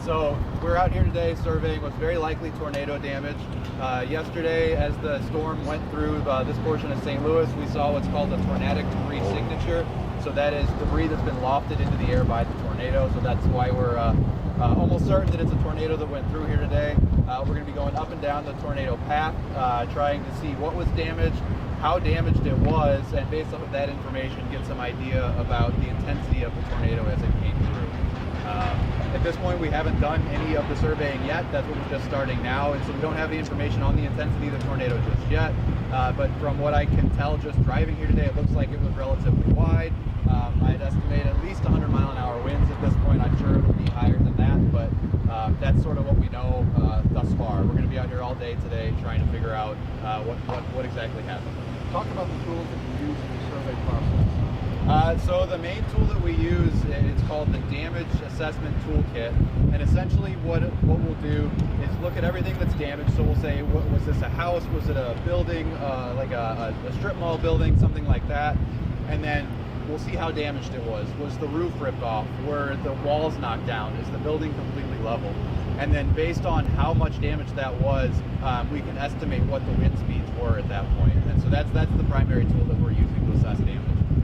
So we're out here today surveying what's very likely tornado damage. Yesterday, as the storm went through this portion of St. Louis, we saw what's called a tornadic debris signature. So that is debris that's been lofted into the air by the tornado. So that's why we're almost certain that it's a tornado that went through here today. We're going to be going up and down the tornado path, trying to see what was damaged, how damaged it was, and based off of that information, get some idea about the intensity of the tornado as it came through. At this point, we haven't done any of the surveying yet. That's what we're just starting now, and so we don't have the information on the intensity of the tornado just yet. But from what I can tell, just driving here today, it looks like it was relatively wide. I'd estimate at least 100 mile an hour winds at this point. I'm sure it'll be higher than that, but that's sort of what we know thus far. We're going to be out here all day today trying to figure out what exactly happened. Talk about the tools that you use in the survey process. So the main tool that we use, it's called the Damage Assessment Toolkit, and essentially what we'll do is look at everything that's damaged. So we'll say, was this a house, was it a building, like a strip mall building, something like that, and then we'll see how damaged it was. Was the roof ripped off? Were the walls knocked down? Is the building completely level? And then based on how much damage that was, we can estimate what the wind speeds were at that point. And so that's the primary tool that we're using to assess damage.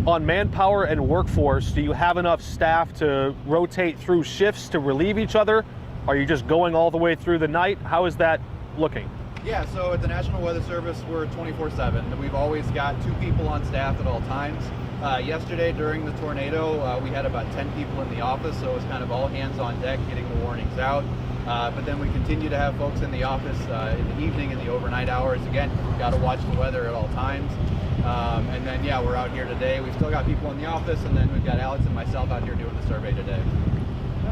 On manpower and workforce, do you have enough staff to rotate through shifts to relieve each other? Are you just going all the way through the night? How is that looking? Yeah, so at the National Weather Service, we're 24/7. We've always got 2 people on staff at all times. Yesterday during the tornado, we had about 10 people in the office, so it was kind of all hands on deck getting the warnings out. But then we continue to have folks in the office in the evening, in the overnight hours. Again, we've got to watch the weather at all times. And then, yeah, we're out here today. We've still got people in the office, and then we've got Alex and myself out here doing the survey today.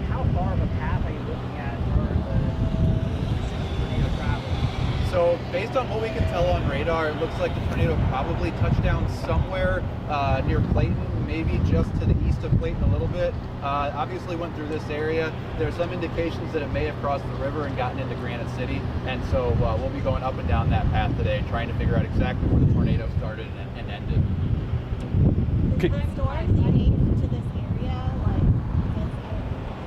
How far of a path are you looking at for the tornado travel? So based on what we can tell on radar, it looks like the tornado probably touched down somewhere near Clayton, maybe just to the east of Clayton a little bit. Obviously went through this area. There's some indications that it may have crossed the river and gotten into Granite City. And so we'll be going up and down that path today, trying to figure out exactly where the tornado started and ended. Are storms unique to this area? Like,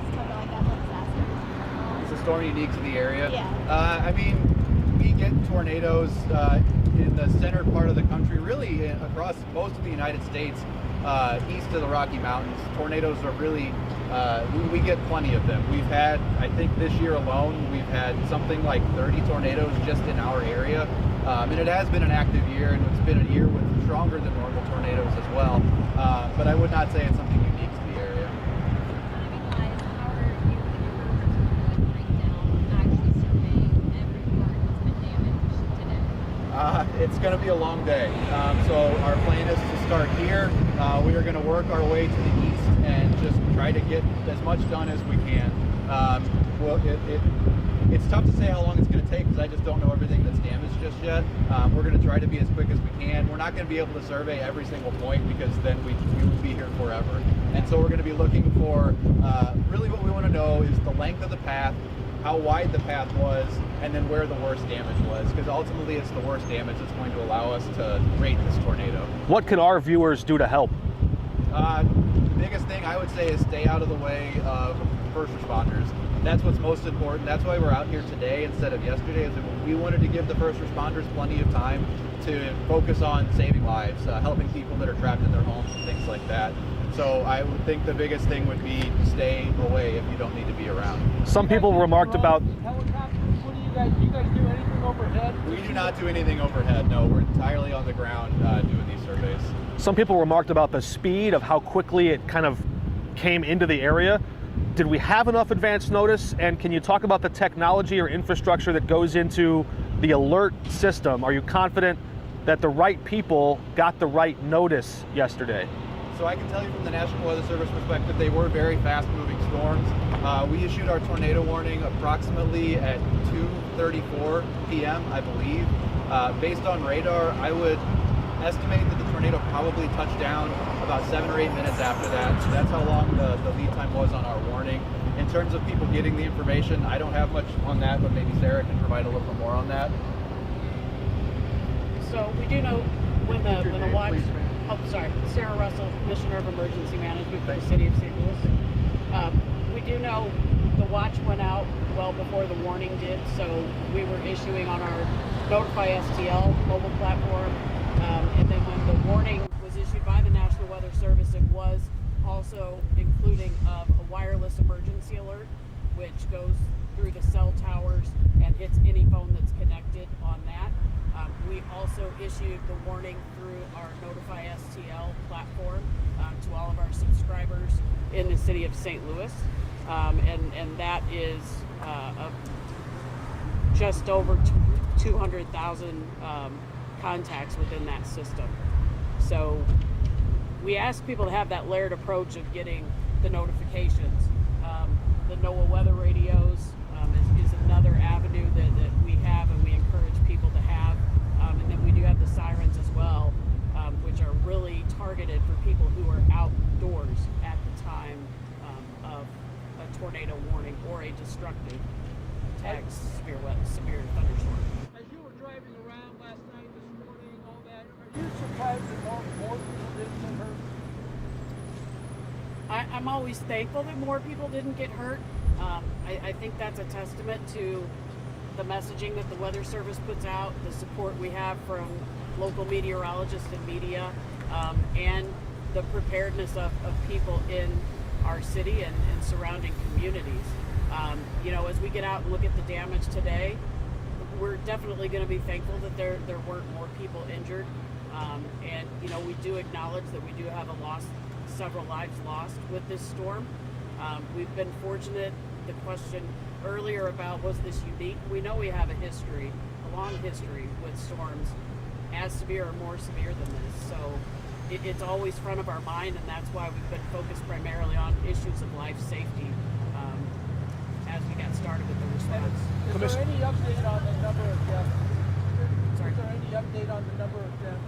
it's kind of like that disaster. Is the storm unique to the area? Yeah. I mean, we get tornadoes in the center part of the country, really across most of the United States, east of the Rocky Mountains. Tornadoes are really, we get plenty of them. We've had, I think this year alone, we've had something like 30 tornadoes just in our area. And it has been an active year, and it's been a year with stronger than normal tornadoes as well. But I would not say it's something unique to the area. Timing-wise, how are you and your workers going to break down actually surveying every part that's been damaged today? It's going to be a long day. So our plan is to start here. We are going to work our way to the east and just try to get as much done as we can. It's tough to say how long it's going to take because I just don't know everything that's damaged just yet. We're going to try to be as quick as we can. We're not going to be able to survey every single point because then we would be here forever. And so we're going to be looking for, really what we want to know is the length of the path, how wide the path was, and then where the worst damage was, because ultimately it's the worst damage that's going to allow us to rate this tornado. What can our viewers do to help? The biggest thing I would say is stay out of the way of first responders. That's what's most important. That's why we're out here today instead of yesterday, is that we wanted to give the first responders plenty of time to focus on saving lives, helping people that are trapped in their homes and things like that. So I would think the biggest thing would be stay away if you don't need to be around. Some people remarked about... Helicopters, what do you guys do anything overhead? We do not do anything overhead, no. We're entirely on the ground doing these surveys. Some people remarked about the speed of how quickly it kind of came into the area. Did we have enough advance notice? And can you talk about the technology or infrastructure that goes into the alert system? Are you confident that the right people got the right notice yesterday? So I can tell you from the National Weather Service perspective, they were very fast-moving storms. We issued our tornado warning approximately at 2:34 p.m., I believe. Based on radar, I would estimate that the tornado probably touched down about 7 or 8 minutes after that. So that's how long the lead time was on our warning. In terms of people getting the information, I don't have much on that, but maybe Sarah can provide a little bit more on that. So we do know when the watch. Oh, sorry, Sarah Russell, Commissioner of Emergency Management for the City of St. Louis. We do know the watch went out well before the warning did, so we were issuing on our Notify STL mobile platform. And then when the warning was issued by the National Weather Service, it was also including a wireless emergency alert, which goes through the cell towers and hits any phone that's connected on that. We also issued the warning through our Notify STL platform to all of our subscribers in the city of St. Louis. And that is just over 200,000 contacts within that system. So we ask people to have that layered approach of getting the notifications. The NOAA weather radios is another avenue that we have and we encourage people to have. And then we do have the sirens as well, which are really targeted for people who are outdoors at the time of a tornado warning or a destructive tag severe thunderstorm. As you were driving around last night, this morning, all that, are you surprised that more people didn't get hurt? I'm always thankful that more people didn't get hurt. I think that's a testament to the messaging that the Weather Service puts out, the support we have from local meteorologists and media, and the preparedness of people in our city and surrounding communities. As we get out and look at the damage today, we're definitely going to be thankful that there weren't more people injured. And we do acknowledge that we do have several lives lost with this storm. We've been fortunate. The question earlier about was this unique? We know we have a long history with storms as severe or more severe than this. So it's always front of our mind, and that's why we've been focused primarily on issues of life safety as we got started with the response. Is there any update on the number of deaths? Sorry? Is there any update on the number of deaths?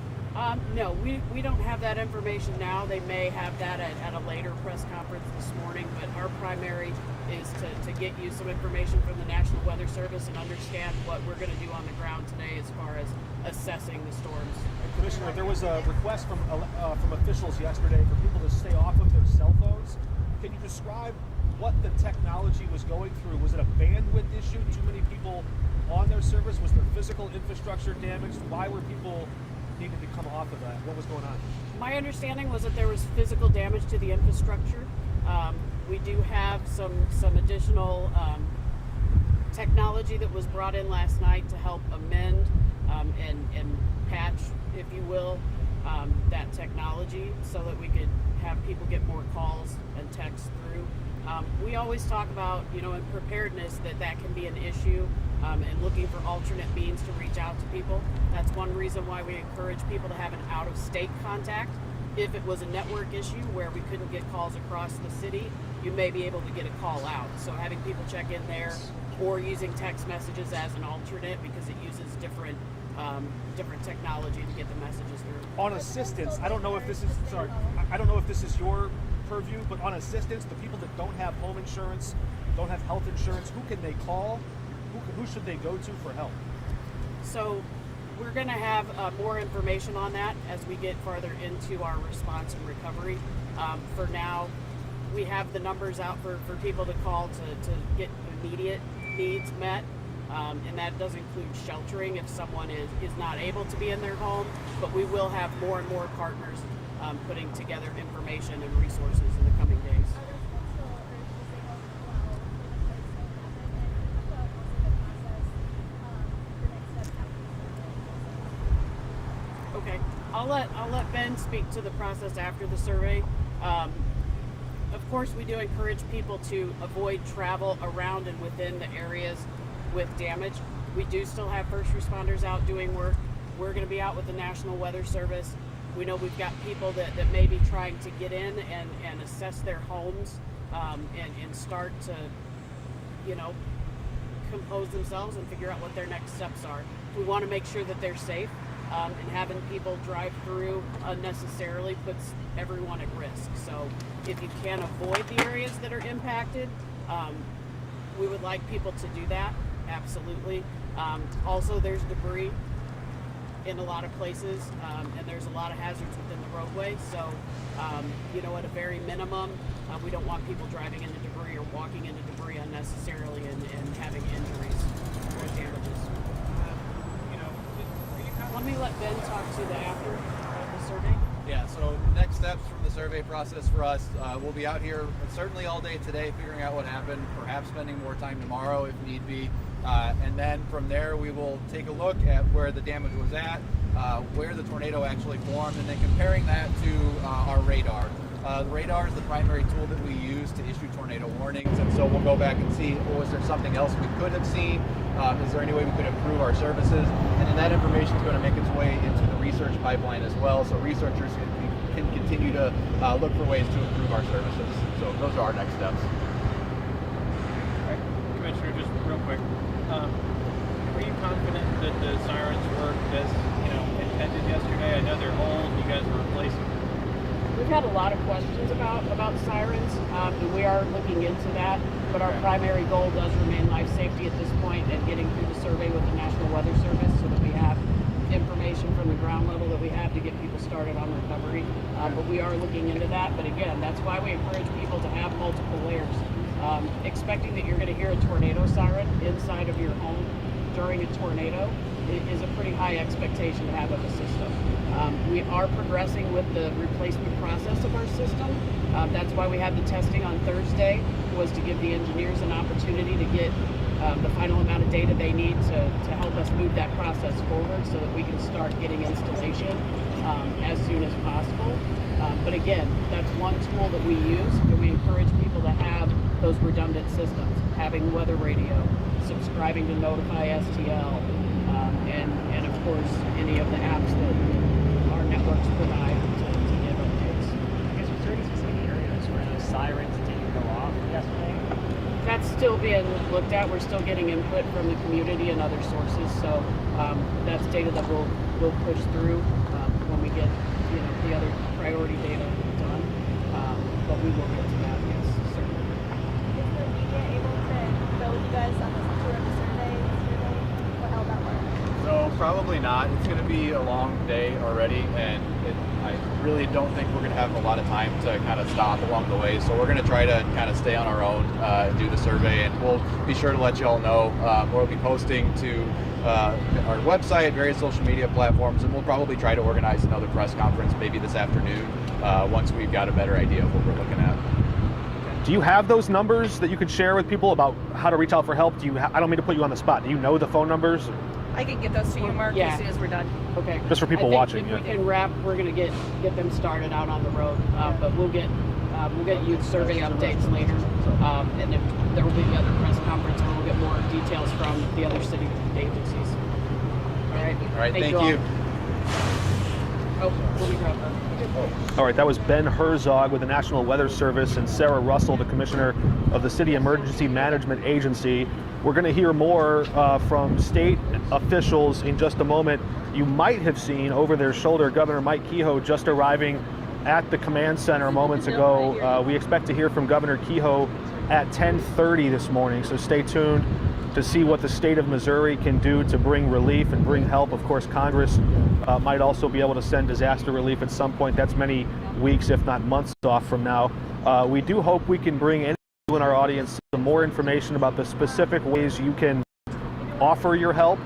No, we don't have that information now. They may have that at a later press conference this morning, but our primary is to get you some information from the National Weather Service and understand what we're going to do on the ground today as far as assessing the storms. Commissioner, there was a request from officials yesterday for people to stay off of their cell phones. Can you describe what the technology was going through? Was it a bandwidth issue? Too many people on their service? Was there physical infrastructure damaged? Why were people needing to come off of that? What was going on? My understanding was that there was physical damage to the infrastructure. We do have some additional technology that was brought in last night to help amend and patch, if you will, that technology so that we could have people get more calls and texts through. We always talk about, in preparedness that can be an issue and looking for alternate means to reach out to people. That's one reason why we encourage people to have an out-of-state contact. If it was a network issue where we couldn't get calls across the city, you may be able to get a call out. So having people check in there or using text messages as an alternate because it uses different technology to get the messages through. On assistance, I don't know if this is your purview, but on assistance, the people that don't have home insurance, don't have health insurance, who can they call? Who should they go to for help? So we're going to have more information on that as we get farther into our response and recovery. For now, we have the numbers out for people to call to get immediate needs met. And that does include sheltering if someone is not able to be in their home. But we will have more and more partners putting together information and resources in the coming days. Okay, I'll let Ben speak to the process after the survey. Of course, we do encourage people to avoid travel around and within the areas with damage. We do still have first responders out doing work. We're going to be out with the National Weather Service. We know we've got people that may be trying to get in and assess their homes and start to, compose themselves and figure out what their next steps are. We want to make sure that they're safe, and having people drive through unnecessarily puts everyone at risk. So if you can avoid the areas that are impacted, we would like people to do that, absolutely. Also, there's debris in a lot of places, and there's a lot of hazards within the roadway. So, at a very minimum, we don't want people driving into debris or walking into debris unnecessarily. necessarily in having injuries or damages. Let me let Ben talk to the after the survey. Yeah, so next steps from the survey process for us, we'll be out here certainly all day today figuring out what happened, perhaps spending more time tomorrow if need be. And then from there we will take a look at where the damage was at, where the tornado actually formed, and then comparing that to our radar. The radar is the primary tool that we use to issue tornado warnings, and so we'll go back and see, was there something else we could have seen? Is there any way we could improve our services? And then that information is going to make its way into the research pipeline as well, so researchers can continue to look for ways to improve our services. So those are our next steps. Commissioner, just real quick, were you confident that the sirens worked as intended yesterday? I know they're old. You guys were replacing them. We've had a lot of questions about sirens, and we are looking into that. But our primary goal does remain life safety at this point, and getting through the survey with the National Weather Service so that we have information from the ground level that we have to get people started on recovery. But we are looking into that. But again, that's why we encourage people to have multiple layers. Expecting that you're going to hear a tornado siren inside of your home during a tornado is a pretty high expectation to have of a system. We are progressing with the replacement process of our system. That's why we had the testing on Thursday, was to give the engineers an opportunity to get the final amount of data they need to help us move that process forward so that we can start getting installation as soon as possible. But again, that's one tool that we use, and we encourage people to have those redundant systems, having weather radio, subscribing to Notify STL, and of course any of the apps that our networks provide to give updates. I guess, was there any specific areas where those sirens didn't go off yesterday? That's still being looked at. We're still getting input from the community and other sources, so that's data that we'll push through when we get the other priority data done. But we will get to that, yes, certainly. Is the media able to go with you guys on this tour of the survey yesterday? How that work? So probably not. It's going to be a long day already, and I really don't think we're going to have a lot of time to kind of stop along the way. So we're going to try to kind of stay on our own and do the survey, and we'll be sure to let you all know. We'll be posting to our website, various social media platforms, and we'll probably try to organize another press conference maybe this afternoon once we've got a better idea of what we're looking at. Do you have those numbers that you could share with people about how to reach out for help? I don't mean to put you on the spot. Do you know the phone numbers? I can get those to you, Mark, Yeah. as soon as we're done. Okay. Just for people I think watching, If yeah. we can wrap, we're going to get them started out on the road, but we'll get youth survey updates later, and then there will be the other press conference where we'll get more details from the other city agencies. All right. All right, thank you. all. Oh, let me grab that. All right, that was Ben Herzog with the National Weather Service and Sarah Russell, the Commissioner of the City Emergency Management Agency. We're going to hear more from state officials in just a moment. You might have seen over their shoulder Governor Mike Kehoe just arriving at the command center moments ago. We expect to hear from Governor Kehoe at 10:30 this morning, so stay tuned to see what the state of Missouri can do to bring relief and bring help. Of course, Congress might also be able to send disaster relief at some point. That's many weeks, if not months off from now. We do hope we can bring anyone in our audience some more information about the specific ways you can offer your help,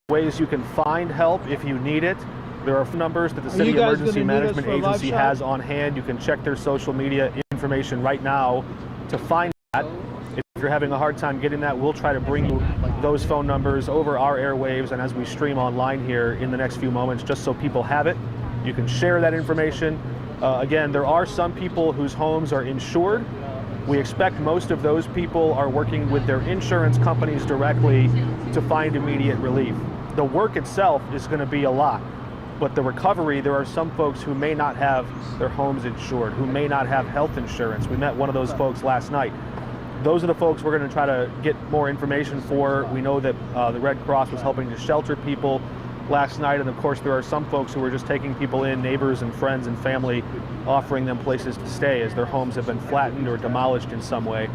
ways you can find help if you need it. There are numbers that the City Emergency Management Agency has on hand. You can check their social media information right now to find that. If you're having a hard time getting that, we'll try to bring you those phone numbers over our airwaves and as we stream online here in the next few moments, just so people have it. You can share that information. Again, there are some people whose homes are insured. We expect most of those people are working with their insurance companies directly to find immediate relief. The work itself is going to be a lot, but the recovery, there are some folks who may not have their homes insured, who may not have health insurance. We met one of those folks last night. Those are the folks we're going to try to get more information for. We know that the Red Cross was helping to shelter people last night, and of course there are some folks who are just taking people in, neighbors and friends and family, offering them places to stay as their homes have been flattened or demolished in some way.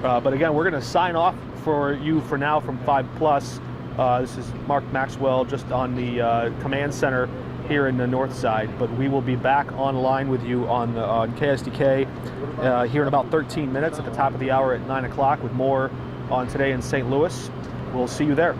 But again, we're going to sign off for you for now from 5+. This is Mark Maxwell just on the command center here in the north side, but we will be back online with you on KSDK here in about 13 minutes at the top of the hour at 9 o'clock with more on Today in St. Louis. We'll see you there.